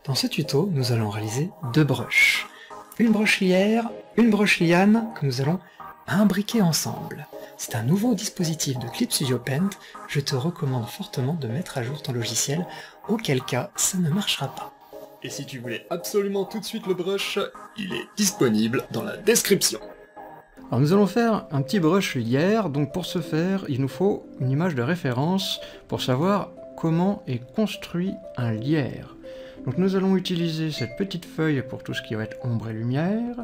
Dans ce tuto, nous allons réaliser deux brushes. Une broche lierre, une broche liane que nous allons imbriquer ensemble. C'est un nouveau dispositif de Clip Studio Paint. Je te recommande fortement de mettre à jour ton logiciel, auquel cas ça ne marchera pas. Et si tu voulais absolument tout de suite le brush, il est disponible dans la description. Alors nous allons faire un petit brush lierre, donc pour ce faire, il nous faut une image de référence pour savoir comment est construit un lierre. Donc nous allons utiliser cette petite feuille pour tout ce qui va être ombre et lumière.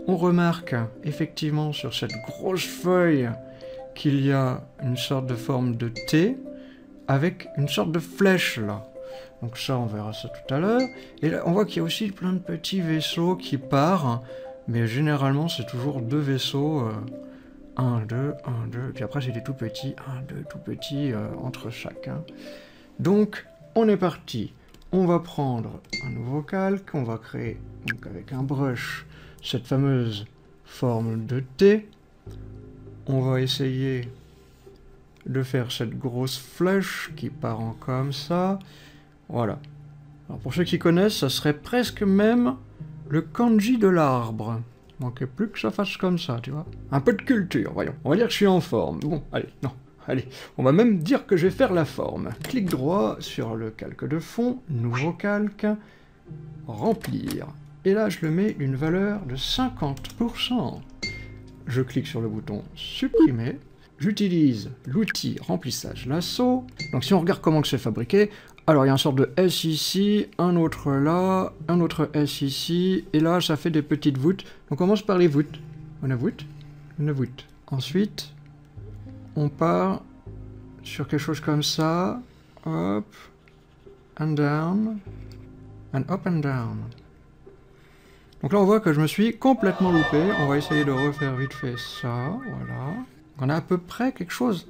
On remarque effectivement sur cette grosse feuille qu'il y a une sorte de forme de T avec une sorte de flèche là. Donc ça, on verra ça tout à l'heure. Et là, on voit qu'il y a aussi plein de petits vaisseaux qui partent, mais généralement c'est toujours deux vaisseaux, 1, 2, 1, 2, puis après c'est des tout petits, 1, 2, tout petits entre chacun. Donc on est parti. On va prendre un nouveau calque, on va créer donc avec un brush cette fameuse forme de T. On va essayer de faire cette grosse flèche qui part en comme ça. Voilà. Alors pour ceux qui connaissent, ça serait presque même le kanji de l'arbre. Il manquait plus que ça fasse comme ça, tu vois. Un peu de culture, voyons. On va dire que je suis en forme. Bon, allez, non. Allez, on va même dire que je vais faire la forme. Clic droit sur le calque de fond, nouveau calque, remplir. Et là, je le mets une valeur de 50%. Je clique sur le bouton supprimer. J'utilise l'outil remplissage lasso. Donc si on regarde comment c'est fabriqué, alors il y a une sorte de S ici, un autre là, un autre S ici, et là ça fait des petites voûtes. On commence par les voûtes. On a voûte, on a voûte. Ensuite, on part sur quelque chose comme ça, up and down, and up and down. Donc là on voit que je me suis complètement loupé, on va essayer de refaire vite fait ça, voilà. On a à peu près quelque chose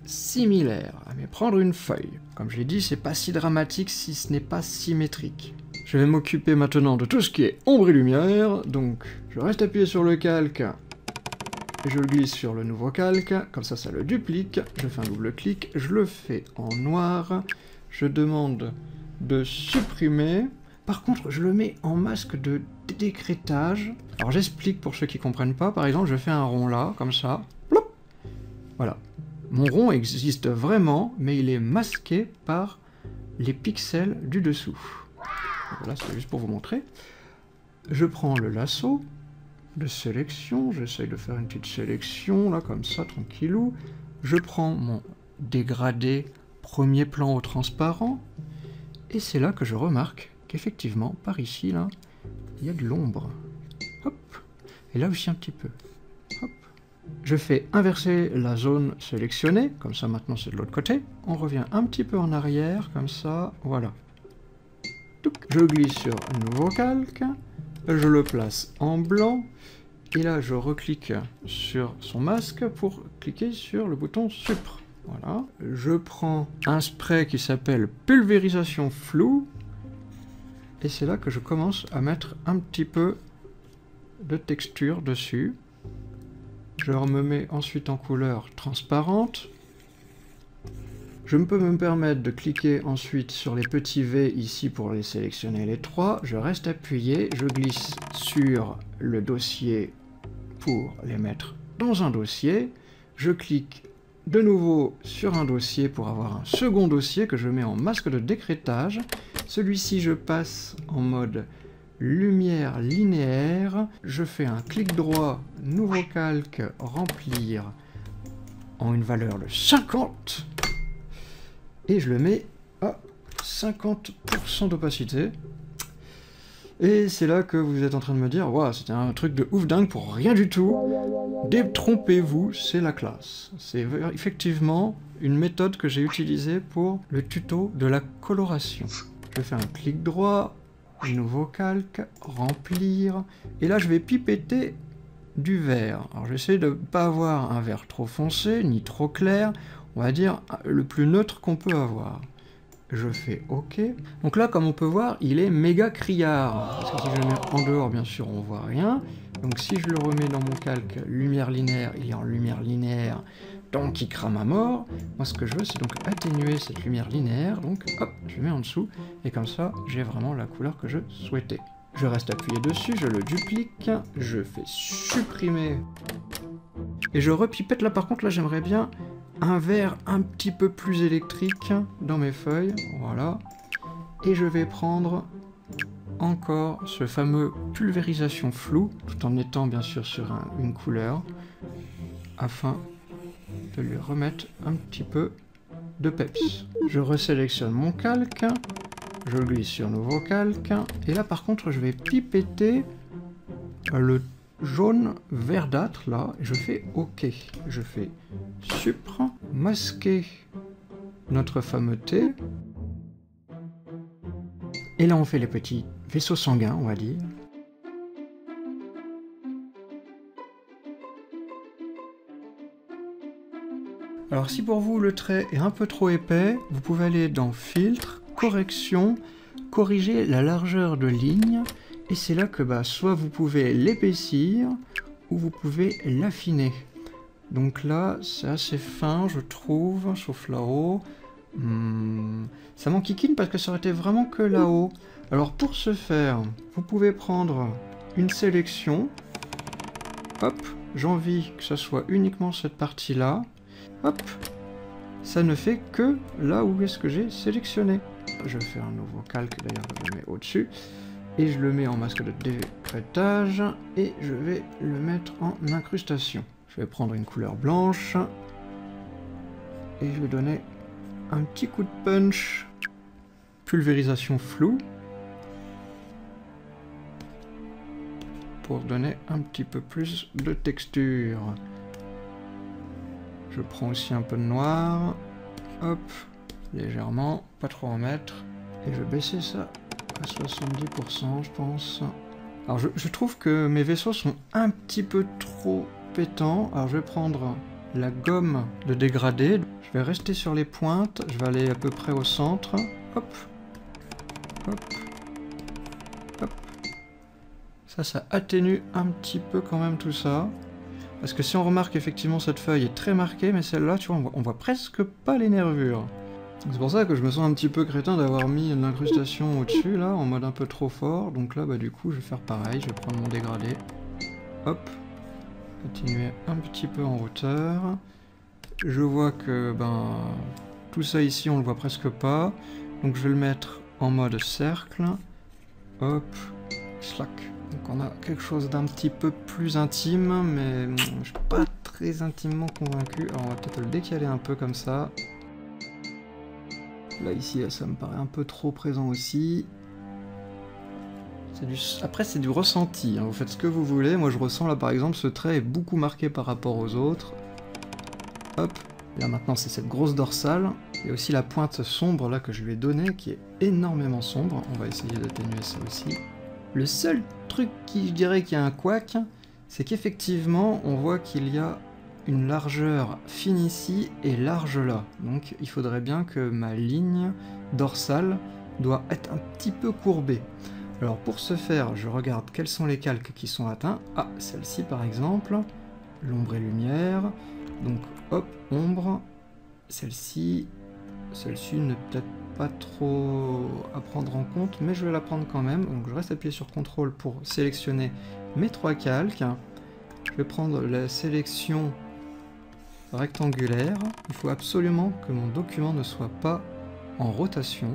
similaire, mais prendre une feuille. Comme je l'ai dit, c'est pas si dramatique si ce n'est pas symétrique. Je vais m'occuper maintenant de tout ce qui est ombre et lumière, donc je reste appuyé sur le calque, je le glisse sur le nouveau calque, comme ça ça le duplique, je fais un double clic, je le fais en noir, je demande de supprimer. Par contre, je le mets en masque de décrétage. Alors j'explique pour ceux qui comprennent pas, par exemple, je fais un rond là, comme ça, plop. Voilà. Mon rond existe vraiment, mais il est masqué par les pixels du dessous. Voilà, c'est juste pour vous montrer. Je prends le lasso de sélection, j'essaye de faire une petite sélection, là, comme ça, tranquillou. Je prends mon dégradé premier plan au transparent, et c'est là que je remarque qu'effectivement, par ici, là, il y a de l'ombre. Hop. Et là aussi un petit peu. Hop. Je fais inverser la zone sélectionnée, comme ça maintenant c'est de l'autre côté. On revient un petit peu en arrière, comme ça, voilà. Je glisse sur nouveau calque, je le place en blanc, et là je reclique sur son masque pour cliquer sur le bouton Supr. Voilà. Je prends un spray qui s'appelle pulvérisation floue, et c'est là que je commence à mettre un petit peu de texture dessus. Je me mets ensuite en couleur transparente. Je peux me permettre de cliquer ensuite sur les petits V ici pour les sélectionner les trois. Je reste appuyé, je glisse sur le dossier pour les mettre dans un dossier. Je clique de nouveau sur un dossier pour avoir un second dossier que je mets en masque de décrétage. Celui-ci, je passe en mode lumière linéaire. Je fais un clic droit, nouveau calque, remplir en une valeur de 50. Et je le mets à 50% d'opacité. Et c'est là que vous êtes en train de me dire, waouh, c'était un truc de ouf dingue pour rien du tout. Détrompez-vous, c'est la classe. C'est effectivement une méthode que j'ai utilisée pour le tuto de la coloration. Je fais un clic droit, nouveau calque, remplir, et là je vais pipetter du vert. Alors j'essaie de ne pas avoir un vert trop foncé, ni trop clair, on va dire le plus neutre qu'on peut avoir. Je fais OK. Donc là, comme on peut voir, il est méga criard. Parce que si je le mets en dehors, bien sûr, on voit rien. Donc si je le remets dans mon calque lumière linéaire, il est en lumière linéaire donc il crame à mort. Moi ce que je veux c'est donc atténuer cette lumière linéaire, donc hop, je le mets en dessous, et comme ça j'ai vraiment la couleur que je souhaitais. Je reste appuyé dessus, je le duplique, je fais supprimer, et je repipette. Là par contre, là j'aimerais bien un vert un petit peu plus électrique dans mes feuilles, voilà. Et je vais prendre encore ce fameux pulvérisation floue, tout en étant bien sûr sur une couleur, afin de lui remettre un petit peu de peps. Je resélectionne mon calque, je glisse sur nouveau calque, et là par contre je vais pipetter le jaune verdâtre là, et je fais OK. Je fais supr, masquer notre fameux T, et là on fait les petits vaisseaux sanguins, on va dire. Alors si pour vous le trait est un peu trop épais, vous pouvez aller dans Filtre, Correction, corriger la largeur de ligne, et c'est là que soit vous pouvez l'épaissir, ou vous pouvez l'affiner. Donc là, c'est assez fin, je trouve, sauf là-haut. Ça m'enquiquine parce que ça aurait été vraiment que là-haut. Alors pour ce faire, vous pouvez prendre une sélection. Hop, j'ai envie que ça soit uniquement cette partie-là. Hop, ça ne fait que là où est-ce que j'ai sélectionné. Je fais un nouveau calque, d'ailleurs je le mets au-dessus. Et je le mets en masque de décrétage. Et je vais le mettre en incrustation. Je vais prendre une couleur blanche. Et je vais donner un petit coup de punch. Pulvérisation floue. Pour donner un petit peu plus de texture. Je prends aussi un peu de noir. Hop, légèrement, pas trop en mettre. Et je vais baisser ça à 70%, je pense. Alors je trouve que mes vaisseaux sont un petit peu trop pétants. Alors je vais prendre la gomme de dégradé. Je vais rester sur les pointes. Je vais aller à peu près au centre. Hop. Hop. Hop. Ça atténue un petit peu quand même tout ça. Parce que si on remarque effectivement cette feuille est très marquée, mais celle-là, tu vois, on voit presque pas les nervures. C'est pour ça que je me sens un petit peu crétin d'avoir mis une incrustation au-dessus, là, en mode un peu trop fort. Donc là, du coup, je vais faire pareil, je vais prendre mon dégradé. Hop. Continuer un petit peu en hauteur. Je vois que, tout ça ici, on le voit presque pas. Donc je vais le mettre en mode cercle. Hop. Slack. Donc on a quelque chose d'un petit peu plus intime, mais je suis pas très intimement convaincu. Alors on va peut-être le décaler un peu comme ça. Là ici, là, ça me paraît un peu trop présent aussi. Après c'est du ressenti, hein. Vous faites ce que vous voulez. Moi je ressens là par exemple ce trait est beaucoup marqué par rapport aux autres. Hop, là maintenant c'est cette grosse dorsale. Et aussi la pointe sombre là que je lui ai donnée qui est énormément sombre. On va essayer d'atténuer ça aussi. Le seul truc qui je dirais qui a un couac, c'est qu'effectivement on voit qu'il y a une largeur fine ici et large là. Donc il faudrait bien que ma ligne dorsale doit être un petit peu courbée. Alors pour ce faire, je regarde quels sont les calques qui sont atteints. Ah, celle-ci par exemple, l'ombre et lumière. Donc hop, ombre. Celle-ci n'est peut-être pas trop à prendre en compte, mais je vais la prendre quand même. Donc je reste appuyé sur CTRL pour sélectionner mes trois calques. Je vais prendre la sélection rectangulaire. Il faut absolument que mon document ne soit pas en rotation.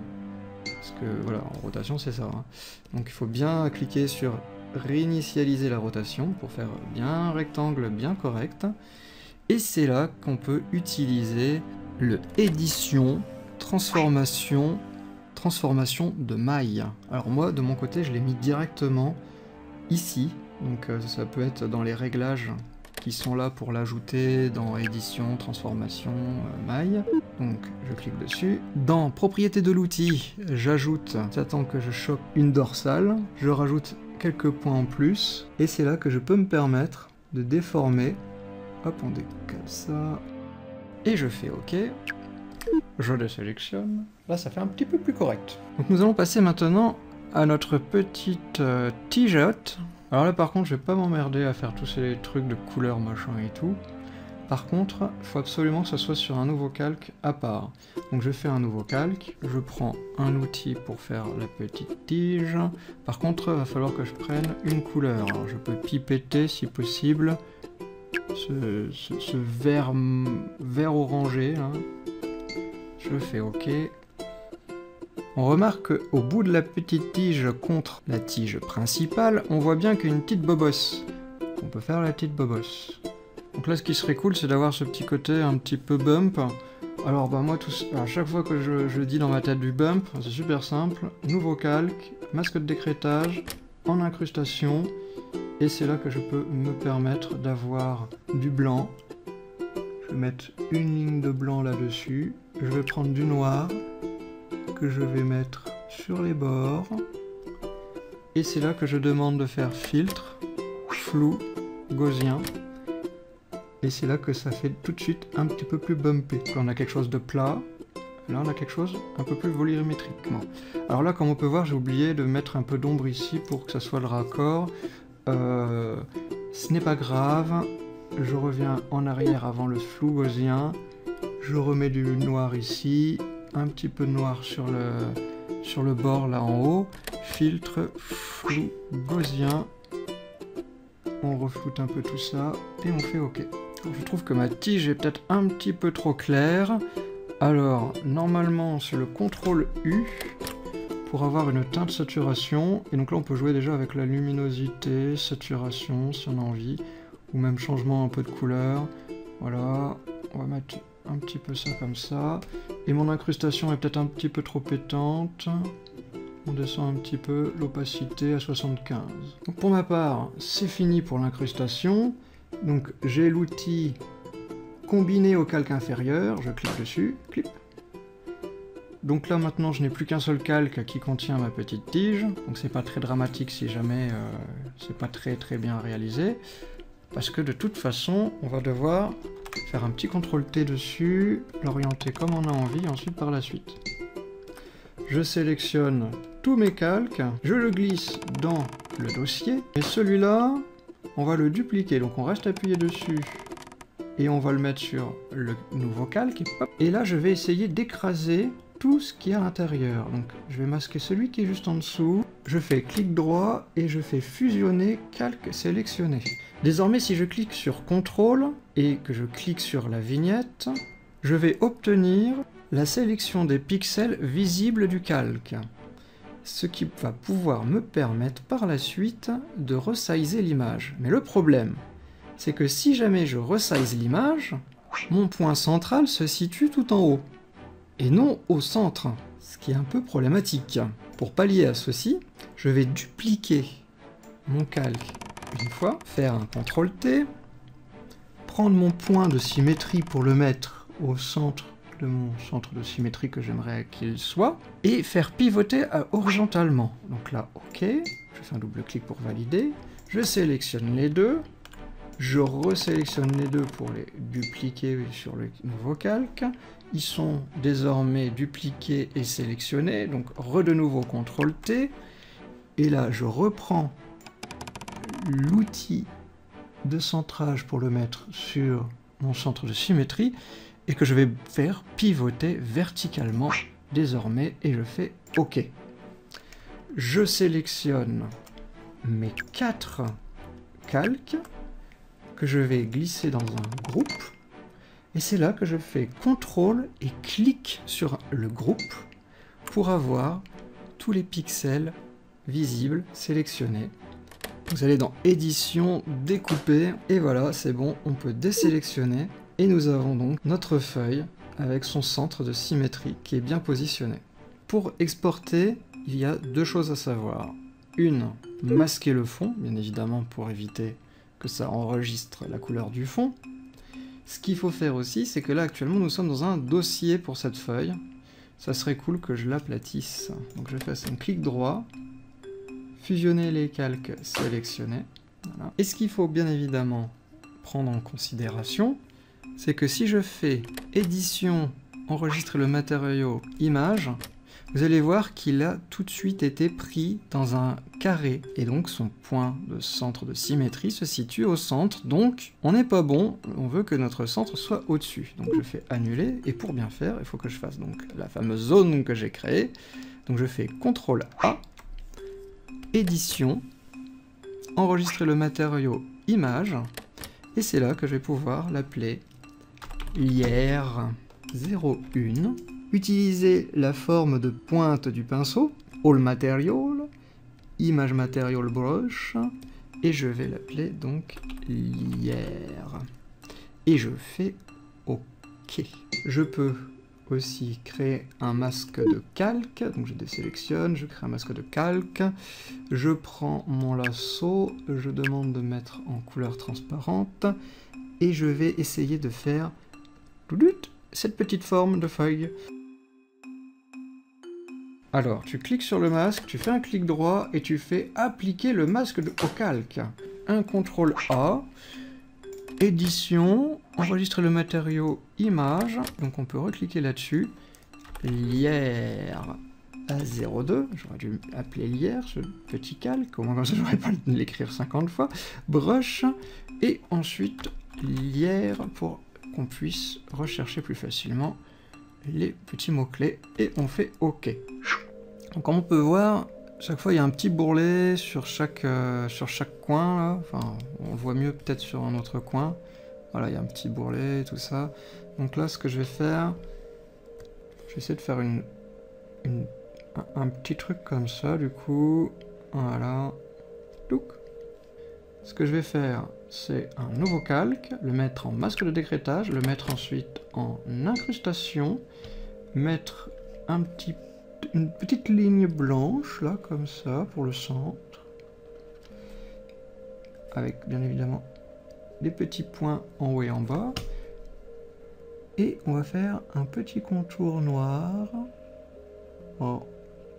Parce que voilà, en rotation c'est ça. Hein. Donc il faut bien cliquer sur réinitialiser la rotation pour faire bien un rectangle bien correct. Et c'est là qu'on peut utiliser le édition, transformation de maille. Alors moi de mon côté je l'ai mis directement ici. Donc ça peut être dans les réglages qui sont là pour l'ajouter dans édition, transformation, maille. Donc je clique dessus. Dans propriété de l'outil, j'ajoute, j'attends que je chope une dorsale, je rajoute quelques points en plus, et c'est là que je peux me permettre de déformer. Hop, on décale ça. Et je fais OK. Je désélectionne. Là, ça fait un petit peu plus correct. Donc nous allons passer maintenant à notre petite tigeote. Alors là par contre je vais pas m'emmerder à faire tous ces trucs de couleurs machin et tout. Par contre, il faut absolument que ça soit sur un nouveau calque à part. Donc je fais un nouveau calque, je prends un outil pour faire la petite tige. Par contre, il va falloir que je prenne une couleur. Alors je peux pipetter si possible ce vert orangé. Là. Je fais OK. On remarque qu'au bout de la petite tige contre la tige principale, on voit bien qu'il y a une petite bobosse. On peut faire la petite bobosse. Donc là, ce qui serait cool, c'est d'avoir ce petit côté un petit peu bump. Alors bah moi, à chaque fois que je dis dans ma tête du bump, c'est super simple. Nouveau calque, masque de décrétage, en incrustation. Et c'est là que je peux me permettre d'avoir du blanc. Je vais mettre une ligne de blanc là-dessus. Je vais prendre du noir que je vais mettre sur les bords. Et c'est là que je demande de faire filtre, flou, gaussien. Et c'est là que ça fait tout de suite un petit peu plus bumpé. Là on a quelque chose de plat, là on a quelque chose un peu plus volumétriquement. Alors là, comme on peut voir, j'ai oublié de mettre un peu d'ombre ici pour que ça soit le raccord. Ce n'est pas grave, je reviens en arrière avant le flou gaussien. Je remets du noir ici, un petit peu de noir sur le bord là en haut. Filtre, flou gaussien. On refloute un peu tout ça et on fait OK. Donc, je trouve que ma tige est peut-être un petit peu trop claire. Alors, normalement, c'est le CTRL U pour avoir une teinte saturation. Et donc là, on peut jouer déjà avec la luminosité, saturation, si on a envie. Ou même changement un peu de couleur. Voilà, on va mettre un petit peu ça comme ça. Et mon incrustation est peut-être un petit peu trop pétante. On descend un petit peu l'opacité à 75. Donc pour ma part, c'est fini pour l'incrustation. Donc j'ai l'outil combiné au calque inférieur, je clique dessus, clip. Donc là maintenant je n'ai plus qu'un seul calque qui contient ma petite tige, donc c'est pas très dramatique si jamais c'est pas très bien réalisé, parce que de toute façon on va devoir faire un petit CTRL-T dessus, l'orienter comme on a envie ensuite par la suite. Je sélectionne tous mes calques, je le glisse dans le dossier, et celui-là, on va le dupliquer, donc on reste appuyé dessus, et on va le mettre sur le nouveau calque, et là je vais essayer d'écraser tout ce qui est à l'intérieur. Donc je vais masquer celui qui est juste en dessous, je fais clic droit, et je fais fusionner calque sélectionné. Désormais, si je clique sur CTRL, et que je clique sur la vignette, je vais obtenir la sélection des pixels visibles du calque, ce qui va pouvoir me permettre par la suite de resizer l'image. Mais le problème, c'est que si jamais je resize l'image, mon point central se situe tout en haut, et non au centre, ce qui est un peu problématique. Pour pallier à ceci, je vais dupliquer mon calque une fois, faire un CTRL-T, prendre mon point de symétrie pour le mettre au centre de mon centre de symétrie que j'aimerais qu'il soit, et faire pivoter horizontalement. Donc là, OK, je fais un double clic pour valider, je sélectionne les deux, je resélectionne les deux pour les dupliquer sur le nouveau calque, ils sont désormais dupliqués et sélectionnés, donc de nouveau CTRL-T, et là je reprends l'outil de centrage pour le mettre sur mon centre de symétrie, et que je vais faire pivoter verticalement désormais, et je fais OK. Je sélectionne mes 4 calques que je vais glisser dans un groupe, et c'est là que je fais CTRL et clic sur le groupe pour avoir tous les pixels visibles sélectionnés. Vous allez dans édition, découper, et voilà, c'est bon, on peut désélectionner. Et nous avons donc notre feuille avec son centre de symétrie qui est bien positionné. Pour exporter, il y a deux choses à savoir. Une, masquer le fond, bien évidemment pour éviter que ça enregistre la couleur du fond. Ce qu'il faut faire aussi, c'est que là actuellement nous sommes dans un dossier pour cette feuille. Ça serait cool que je l'aplatisse. Donc je fais un clic droit, fusionner les calques sélectionnés. Voilà. Et ce qu'il faut bien évidemment prendre en considération, c'est que si je fais édition, enregistrer le matériau, image, vous allez voir qu'il a tout de suite été pris dans un carré. Et donc son point de centre de symétrie se situe au centre. Donc on n'est pas bon, on veut que notre centre soit au-dessus. Donc je fais annuler, et pour bien faire, il faut que je fasse donc la fameuse zone que j'ai créée. Donc je fais CTRL A, édition, enregistrer le matériau image, et c'est là que je vais pouvoir l'appeler lierre 01. Utiliser la forme de pointe du pinceau, All Material, Image Material Brush, et je vais l'appeler donc lierre. Et je fais OK. Je peux aussi créer un masque de calque, donc je désélectionne, je crée un masque de calque, je prends mon lasso, je demande de mettre en couleur transparente, et je vais essayer de faire cette petite forme de feuille. Alors, tu cliques sur le masque, tu fais un clic droit et tu fais appliquer le masque au calque. Un CTRL A, édition, enregistrer le matériau image, donc on peut recliquer là-dessus, lierre A02, j'aurais dû appeler lierre, ce petit calque, au moins comme ça j'aurais pas l'écrire 50 fois, brush, et ensuite lierre pour qu'on puisse rechercher plus facilement les petits mots-clés, et on fait OK. Donc comme on peut voir, chaque fois il y a un petit bourrelet sur chaque coin, là. Enfin on le voit mieux peut-être sur un autre coin. Voilà, il y a un petit bourrelet, tout ça. Donc là ce que je vais faire, je vais essayer de faire un petit truc comme ça du coup. Voilà. Touc. Ce que je vais faire, c'est un nouveau calque, le mettre en masque de décrétage, le mettre ensuite en incrustation, mettre une petite ligne blanche, là, comme ça, pour le centre, avec, bien évidemment, des petits points en haut et en bas, et on va faire un petit contour noir. Oh.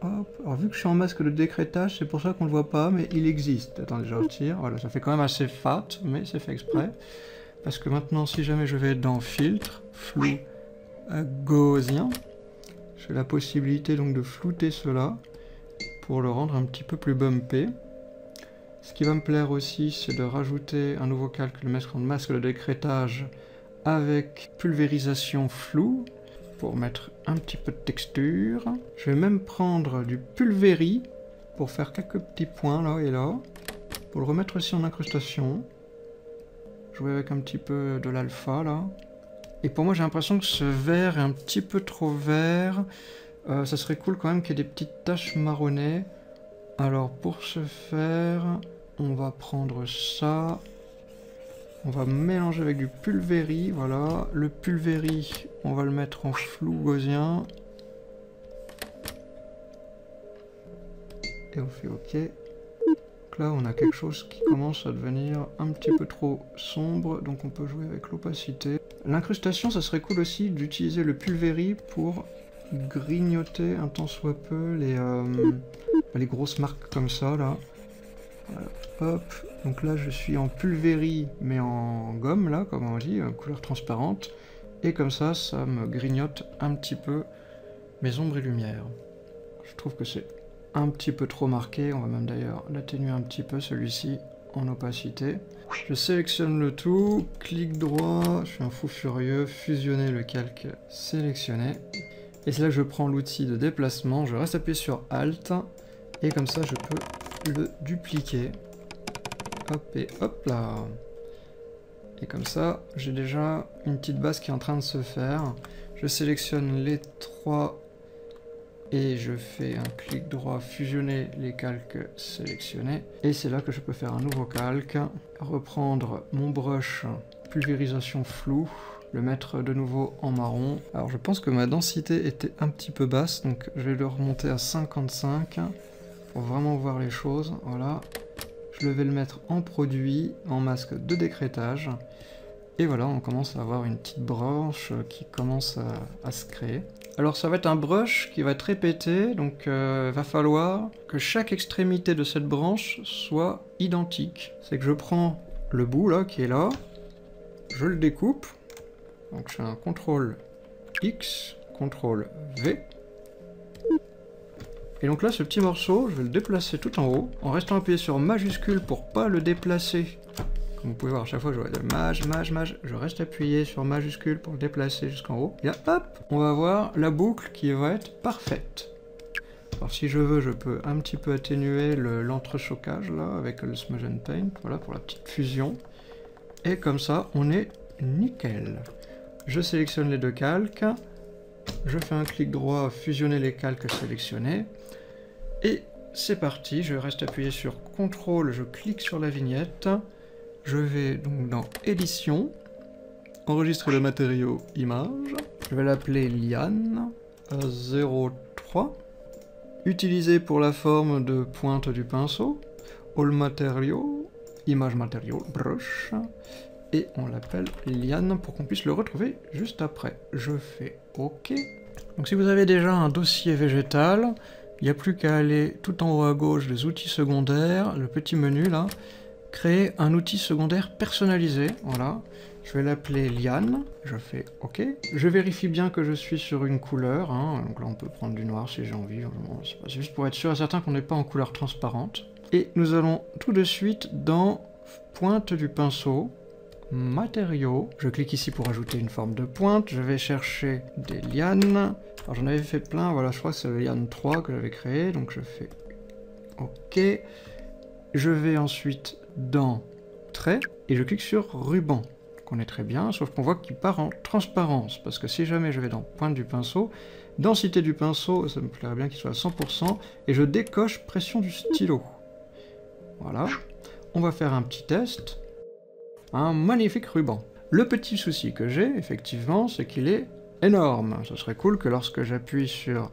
Hop. Alors vu que je suis en masque de décrétage, c'est pour ça qu'on ne le voit pas, mais il existe. Attendez, je retire. Voilà, ça fait quand même assez fat, mais c'est fait exprès. Parce que maintenant, si jamais je vais dans filtre, flou gaussien, j'ai la possibilité donc de flouter cela pour le rendre un petit peu plus bumpé. Ce qui va me plaire aussi, c'est de rajouter un nouveau calque, le mettre en masque de décrétage avec pulvérisation floue, pour mettre un petit peu de texture. Je vais même prendre du pulvéri pour faire quelques petits points là et là, pour le remettre aussi en incrustation. Jouer avec un petit peu de l'alpha là. Et pour moi j'ai l'impression que ce vert est un petit peu trop vert. Ça serait cool quand même qu'il y ait des petites taches marronnées. Alors pour ce faire, on va prendre ça. On va mélanger avec du pulvéri, voilà. Le pulvéri, on va le mettre en flou gaussien. Et on fait OK. Donc là, on a quelque chose qui commence à devenir un petit peu trop sombre, donc on peut jouer avec l'opacité. L'incrustation, ça serait cool aussi d'utiliser le pulvéri pour grignoter un tant soit peu les grosses marques comme ça, là. Voilà, hop, donc là je suis en pulvéri mais en gomme là comme on dit, couleur transparente, et comme ça ça me grignote un petit peu mes ombres et lumières. Je trouve que c'est un petit peu trop marqué, on va même d'ailleurs l'atténuer un petit peu celui-ci en opacité. Je sélectionne le tout, clic droit, je suis un fou furieux, fusionner le calque sélectionné, et c'est là que je prends l'outil de déplacement, je reste appuyé sur Alt, et comme ça je peux le dupliquer, hop et hop là, et comme ça j'ai déjà une petite base qui est en train de se faire. Je sélectionne les trois et je fais un clic droit, fusionner les calques sélectionnés, et c'est là que je peux faire un nouveau calque, reprendre mon brush pulvérisation floue, le mettre de nouveau en marron. Alors je pense que ma densité était un petit peu basse, donc je vais le remonter à 55 pour vraiment voir les choses. Voilà, je vais le mettre en produit, en masque de décrétage, et voilà, on commence à avoir une petite branche qui commence à se créer. Alors ça va être un brush qui va être répété, donc va falloir que chaque extrémité de cette branche soit identique. C'est que je prends le bout là qui est là, je le découpe, donc je fais un CTRL X, CTRL V, Et donc là, ce petit morceau, je vais le déplacer tout en haut, en restant appuyé sur majuscule pour pas le déplacer. Comme vous pouvez voir, à chaque fois, je vois je reste appuyé sur majuscule pour le déplacer jusqu'en haut. Et là, hop, on va voir la boucle qui va être parfaite. Alors si je veux, je peux un petit peu atténuer l'entrechoquage là, avec le Smudge and Paint, voilà, pour la petite fusion. Et comme ça, on est nickel. Je sélectionne les deux calques, je fais un clic droit, fusionner les calques sélectionnés, et c'est parti, je reste appuyé sur CTRL, je clique sur la vignette, je vais donc dans Édition, enregistrer le matériau image, je vais l'appeler Liane 03, utiliser pour la forme de pointe du pinceau, All Material, Image Material, Brush, et on l'appelle Liane pour qu'on puisse le retrouver juste après. Je fais OK. Donc si vous avez déjà un dossier végétal, il n'y a plus qu'à aller tout en haut à gauche des outils secondaires, le petit menu là, créer un outil secondaire personnalisé, voilà. Je vais l'appeler Liane, je fais OK. Je vérifie bien que je suis sur une couleur, hein. Donc là on peut prendre du noir si j'ai envie, c'est juste pour être sûr et certain qu'on n'est pas en couleur transparente. Et nous allons tout de suite dans pointe du pinceau, matériaux, je clique ici pour ajouter une forme de pointe, je vais chercher des lianes, alors j'en avais fait plein, voilà, je crois que c'est le liane 3 que j'avais créé, donc je fais OK, je vais ensuite dans trait, et je clique sur ruban, qu'on est très bien, sauf qu'on voit qu'il part en transparence, parce que si jamais je vais dans pointe du pinceau, densité du pinceau, ça me plairait bien qu'il soit à 100%, et je décoche pression du stylo. Voilà, on va faire un petit test. Un magnifique ruban. Le petit souci que j'ai, effectivement, c'est qu'il est énorme. Ce serait cool que lorsque j'appuie sur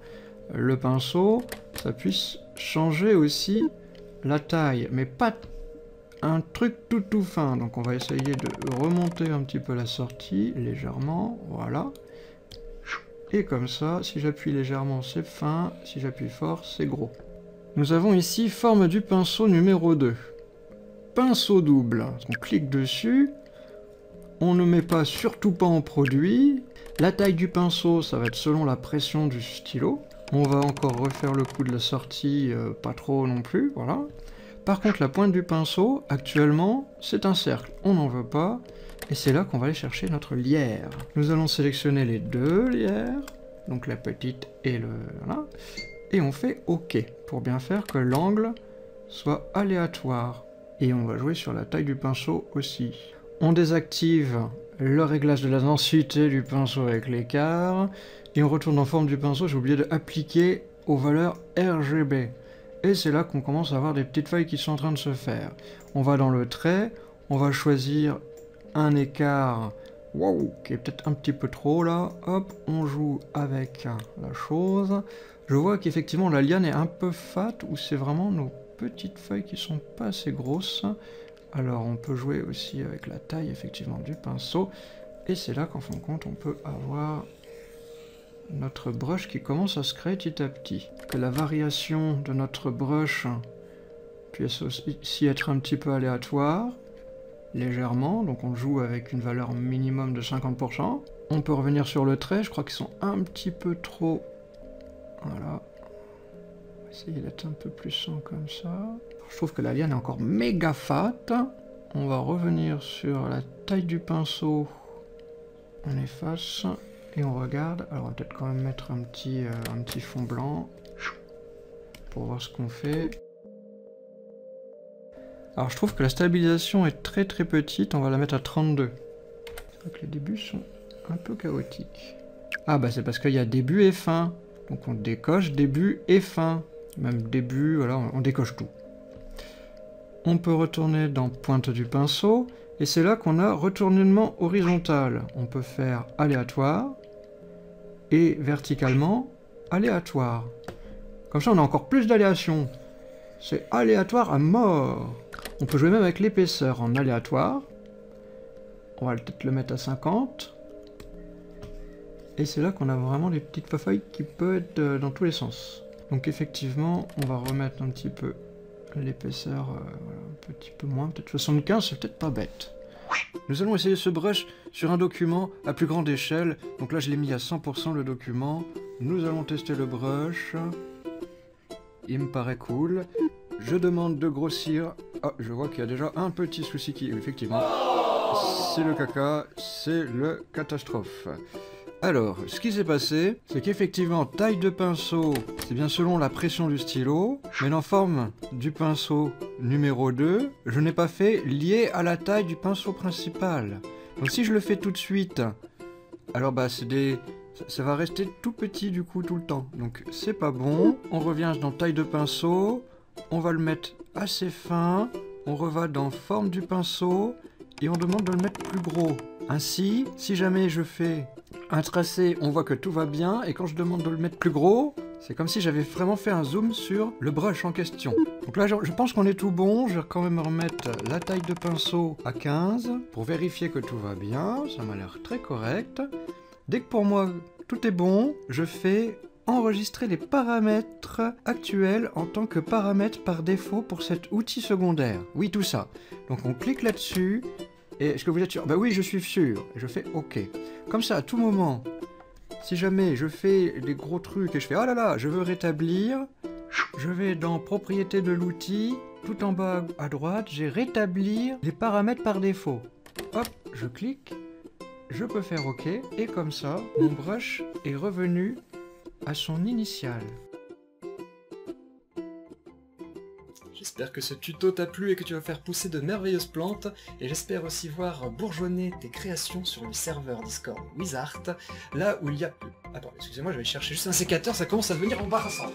le pinceau, ça puisse changer aussi la taille, mais pas un truc tout fin. Donc on va essayer de remonter un petit peu la sortie, légèrement, voilà. Et comme ça, si j'appuie légèrement, c'est fin, si j'appuie fort, c'est gros. Nous avons ici forme du pinceau numéro 2. Pinceau double, on clique dessus, on ne met pas, surtout pas en produit, la taille du pinceau ça va être selon la pression du stylo, on va encore refaire le coup de la sortie, pas trop non plus, voilà. Par contre la pointe du pinceau, actuellement, c'est un cercle, on n'en veut pas, et c'est là qu'on va aller chercher notre lierre. Nous allons sélectionner les deux lierres, donc la petite et le... voilà, et on fait OK, pour bien faire que l'angle soit aléatoire. Et on va jouer sur la taille du pinceau aussi. On désactive le réglage de la densité du pinceau avec l'écart. Et on retourne en forme du pinceau, j'ai oublié d'appliquer aux valeurs RGB. Et c'est là qu'on commence à avoir des petites feuilles qui sont en train de se faire. On va dans le trait, on va choisir un écart, wow, qui est peut-être un petit peu trop là. Hop, on joue avec la chose. Je vois qu'effectivement la liane est un peu fat, ou c'est vraiment nos petites feuilles qui sont pas assez grosses. Alors on peut jouer aussi avec la taille effectivement du pinceau, et c'est là qu'en fin de compte on peut avoir notre brush qui commence à se créer petit à petit. Que la variation de notre brush puisse aussi être un petit peu aléatoire, légèrement, donc on joue avec une valeur minimum de 50%. On peut revenir sur le trait, je crois qu'ils sont un petit peu trop... voilà. Essayer d'être un peu plus sang comme ça. Je trouve que la liane est encore méga fat. On va revenir sur la taille du pinceau. On efface et on regarde. Alors on va peut-être quand même mettre un petit fond blanc pour voir ce qu'on fait. Alors je trouve que la stabilisation est très petite. On va la mettre à 32. Je crois que les débuts sont un peu chaotiques. Ah bah c'est parce qu'il y a début et fin. Donc on décoche début et fin. Même début, voilà, on décoche tout. On peut retourner dans pointe du pinceau, et c'est là qu'on a retournement horizontal. On peut faire aléatoire, et verticalement, aléatoire. Comme ça, on a encore plus d'aléation. C'est aléatoire à mort. On peut jouer même avec l'épaisseur en aléatoire. On va peut-être le mettre à 50. Et c'est là qu'on a vraiment des petites feuilles qui peuvent être dans tous les sens. Donc effectivement, on va remettre un petit peu l'épaisseur, voilà, un petit peu moins, peut-être 75, c'est peut-être pas bête. Nous allons essayer ce brush sur un document à plus grande échelle. Donc là, je l'ai mis à 100% le document. Nous allons tester le brush. il me paraît cool. Je demande de grossir. Ah, je vois qu'il y a déjà un petit souci qui... Effectivement, c'est le caca, c'est le catastrophe. Alors, ce qui s'est passé, c'est qu'effectivement, taille de pinceau, c'est bien selon la pression du stylo, mais en forme du pinceau numéro 2, je n'ai pas fait lié à la taille du pinceau principal. Donc si je le fais tout de suite, alors bah ça va rester tout petit du coup tout le temps. Donc c'est pas bon. On revient dans taille de pinceau, on va le mettre assez fin, on reva dans forme du pinceau, et on demande de le mettre plus gros. Ainsi, si jamais je fais un tracé, on voit que tout va bien, et quand je demande de le mettre plus gros, c'est comme si j'avais vraiment fait un zoom sur le brush en question. Donc là, je pense qu'on est tout bon. Je vais quand même remettre la taille de pinceau à 15 pour vérifier que tout va bien. Ça m'a l'air très correct. Dès que pour moi tout est bon, je fais enregistrer les paramètres actuels en tant que paramètres par défaut pour cet outil secondaire. Oui, tout ça. Donc on clique là-dessus. Et est-ce que vous êtes sûr? Bah oui, je suis sûr. Et je fais OK. Comme ça, à tout moment, si jamais je fais des gros trucs et je fais « Ah là là, je veux rétablir », je vais dans « Propriétés de l'outil », tout en bas à droite, j'ai « Rétablir les paramètres par défaut ». Hop, je clique, je peux faire OK, et comme ça, mon brush est revenu à son initial. J'espère que ce tuto t'a plu et que tu vas faire pousser de merveilleuses plantes, et j'espère aussi voir bourgeonner tes créations sur le serveur Discord Wizard, là où il y a... Attends, excusez-moi, je vais chercher juste un sécateur, ça commence à devenir embarrassant.